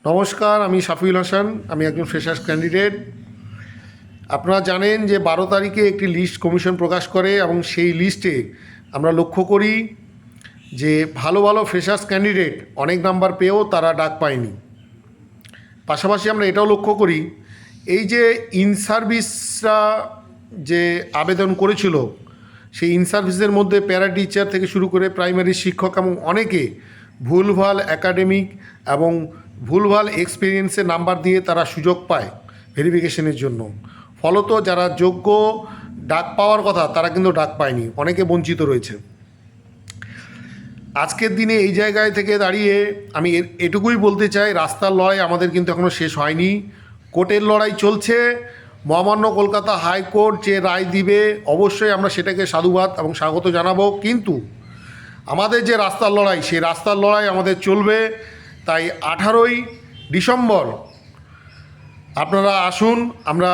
নমস্কার, আমি শাফিউল হাসান। আমি একজন ফ্রেশার্স ক্যান্ডিডেট। আপনারা জানেন যে 12 তারিখে একটি লিস্ট কমিশন প্রকাশ করে এবং সেই লিস্টে আমরা লক্ষ্য করি যে ভালো ভালো ফ্রেশার্স ক্যান্ডিডেট অনেক নাম্বার পেয়েও তারা ডাক পায়নি। পাশাপাশি আমরা এটাও লক্ষ্য করি এই যে ইন সার্ভিসরা যে আবেদন করেছিল সেই ইন সার্ভিসের মধ্যে প্যারা টিচার থেকে শুরু করে প্রাইমারি শিক্ষক এবং অনেকে ভুলভাল একাডেমিক এবং ভুলভাল এক্সপিরিয়েন্সে নাম্বার দিয়ে তারা সুযোগ পায় ভেরিফিকেশনের জন্য। ফলত যারা যোগ্য ডাক পাওয়ার কথা তারা কিন্তু ডাক পায়নি, অনেকে বঞ্চিত রয়েছে। আজকের দিনে এই জায়গায় থেকে দাঁড়িয়ে আমি এটুকুই বলতে চাই, রাস্তার লড়াই আমাদের কিন্তু এখনও শেষ হয়নি, কোর্টের লড়াই চলছে। মহামান্য কলকাতা হাইকোর্ট যে রায় দিবে অবশ্যই আমরা সেটাকে সাধুবাদ এবং স্বাগত জানাবো, কিন্তু আমাদের যে রাস্তার লড়াই সেই রাস্তার লড়াই আমাদের চলবে। তাই 18ই ডিসেম্বর আপনারা আসুন, আমরা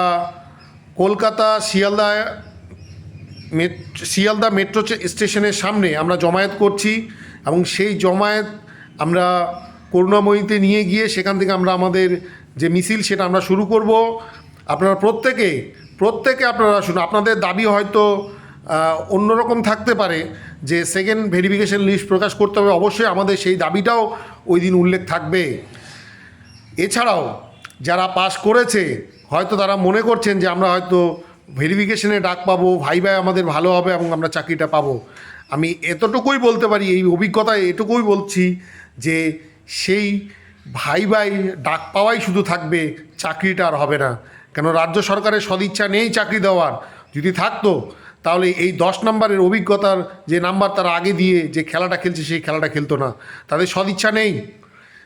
কলকাতা শিয়ালদা মেট্রো স্টেশনের সামনে আমরা জমায়েত করছি এবং সেই জমায়েত আমরা করুণাময়ীতে নিয়ে গিয়ে সেখান থেকে আমরা আমাদের যে মিছিল সেটা আমরা শুরু করব। আপনারা প্রত্যেকে আপনারা আসুন। আপনাদের দাবি হয়তো অন্যরকম থাকতে পারে যে সেকেন্ড ভেরিফিকেশন লিস্ট প্রকাশ করতে হবে, অবশ্যই আমাদের সেই দাবিটাও ওই দিন উল্লেখ থাকবে। এছাড়াও যারা পাস করেছে হয়তো তারা মনে করছেন যে আমরা হয়তো ভেরিফিকেশনে ডাক পাবো, ভাইভাই আমাদের ভালো হবে এবং আমরা চাকরিটা পাবো। আমি এতটুকুই বলতে পারি, এই অভিজ্ঞতায় এটুকুই বলছি যে সেই ভাইভাই ডাক পাওয়াই শুধু থাকবে, চাকরিটা আর হবে না। কেন রাজ্য সরকারের সদিচ্ছা নেই চাকরি দেওয়ার। যদি থাকতো তাহলে এই 10 নম্বরের অভিজ্ঞতার যে নাম্বার তারা আগে দিয়ে যে খেলাটা খেলছে সেই খেলাটা খেলতো না। তাদের সদিচ্ছা নেই।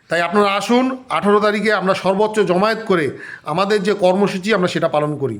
তাই আপনারা আসুন, 18 তারিখে আমরা সর্বোচ্চ জমায়েত করে আমাদের যে কর্মসূচি আমরা সেটা পালন করি।